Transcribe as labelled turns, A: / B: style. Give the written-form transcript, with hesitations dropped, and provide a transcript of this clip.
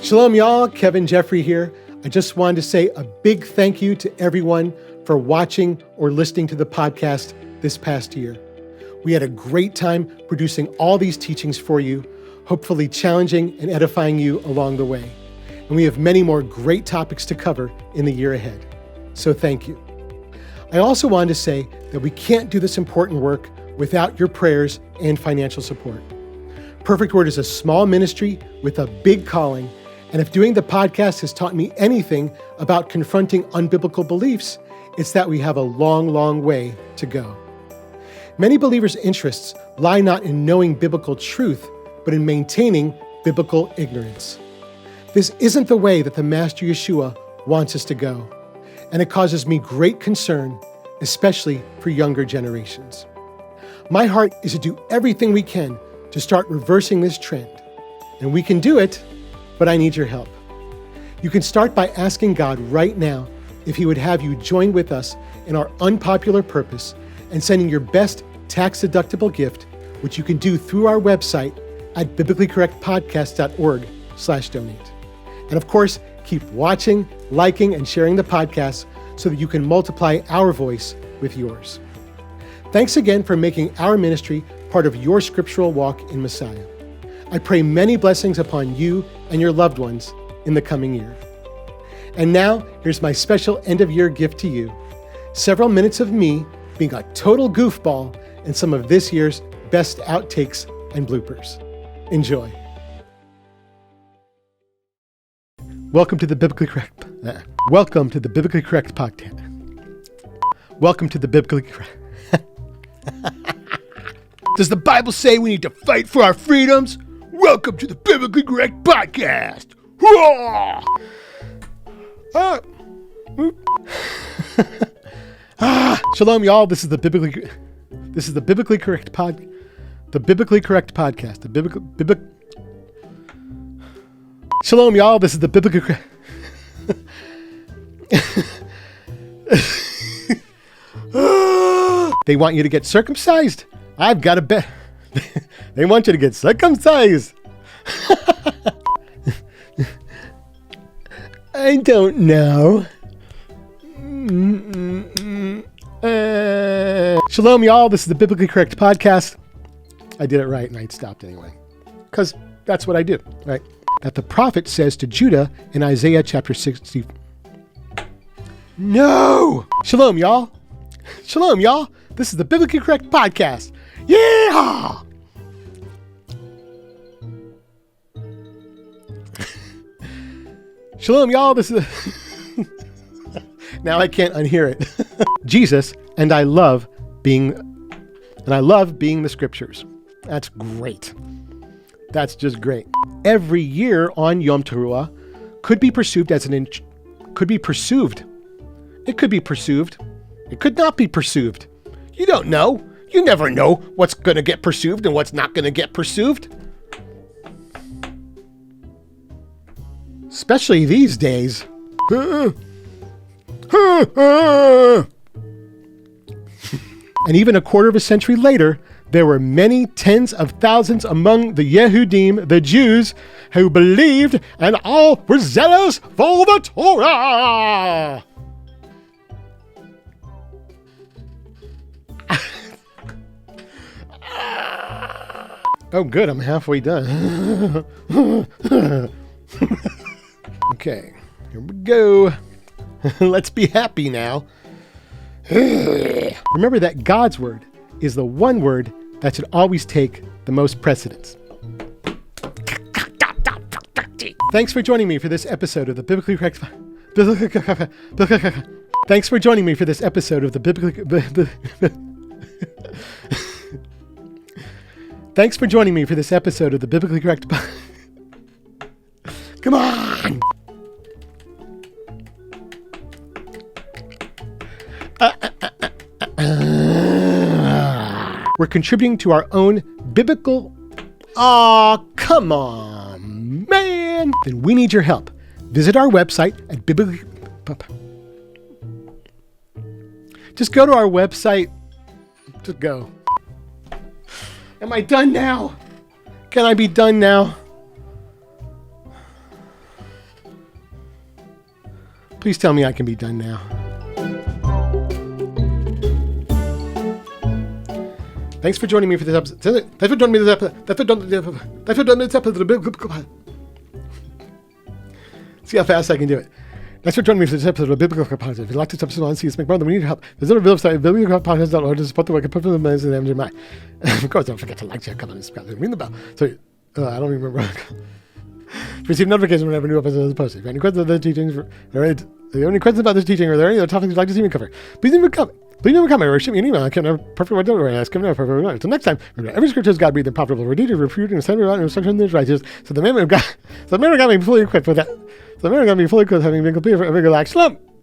A: Shalom, y'all. Kevin Geoffrey here. I just wanted to say a big thank you to everyone for watching or listening to the podcast this past year. We had a great time producing all these teachings for you, hopefully challenging and edifying you along the way. And we have many more great topics to cover in the year ahead. So thank you. I also wanted to say that we can't do this important work without your prayers and financial support. Perfect Word is a small ministry with a big calling. And if doing the podcast has taught me anything about confronting unbiblical beliefs, it's that we have a long, long way to go. Many believers' interests lie not in knowing biblical truth, but in maintaining biblical ignorance. This isn't the way that the Master Yeshua wants us to go, and it causes me great concern, especially for younger generations. My heart is to do everything we can to start reversing this trend, and we can do it, but I need your help. You can start by asking God right now if He would have you join with us in our unpopular purpose and sending your best tax-deductible gift, which you can do through our website at biblicallycorrectpodcast.org/donate. And of course, keep watching, liking, and sharing the podcast so that you can multiply our voice with yours. Thanks again for making our ministry part of your scriptural walk in Messiah. I pray many blessings upon you and your loved ones in the coming year. And now, here's my special end-of-year gift to you. Several minutes of me being a total goofball and some of this year's best outtakes and bloopers. Enjoy. Welcome to the Biblically Correct podcast. Welcome to the Biblically Correct. Does the Bible say we need to fight for our freedoms? Welcome to the Biblically Correct podcast. Shalom, y'all. This is the Biblically Correct podcast. Shalom, y'all. This is the Biblically Correct. They want you to get circumcised. I've got a bet. They want you to get circumcised. I don't know. Shalom, y'all. This is the Biblically Correct podcast. I did it right, and I stopped anyway. Because that's what I do, right? That the prophet says to Judah in Isaiah chapter 60. No! Shalom, y'all. Shalom, y'all. This is the Biblically Correct podcast. Yeah! Shalom, y'all. This is now I can't unhear it. Jesus, and I love being the scriptures. That's great. That's just great. Every year on Yom Teruah could be perceived as could be pursued. It could be pursued. It could not be pursued. You don't know. You never know what's going to get pursued and what's not going to get pursued. Especially these days. And even a quarter of a century later, there were many tens of thousands among the Yehudim, the Jews, who believed and all were zealous for the Torah. Oh, good. I'm halfway done. Okay, here we go. Let's be happy now. Remember that God's word is the one word that should always take the most precedence. Thanks for joining me for this episode of the Biblically Correct. Thanks for joining me for this episode of the Biblically. Thanks for joining me for this episode of the Biblically Correct. Come on! We're contributing to our own biblical... Aw, come on, man! Then we need your help. Visit our website at biblically... Just go to our website. Just go. Am I done now? Can I be done now? Please tell me I can be done now. Thanks for joining me for this episode. Thanks for joining me this episode. See how fast I can do it. Thanks for joining me for this episode of Biblical Podcast. If you like this episode, see us make more than we need help. Visit our website, biblicalpodcast.org, to support the work of Perfect Word Ministries MJMI. Of course, don't forget to like, share, comment, and subscribe, and ring the bell. So, I don't even remember. Receive notifications whenever new episodes are posted. If you have any questions about this teaching, about this teaching, or are there any other topics you'd like to see me cover, please leave a comment. Or shoot me an email. I can't have perfect word delivery. Ask him now perfect word. Until next time, remember, every scripture is God breathed and profitable, redeemed, refuted, and sent out and instruction is righteous. So the man of God may be fully equipped with that. So the man of God may be fully equipped, having been completed for every good act. Shalom.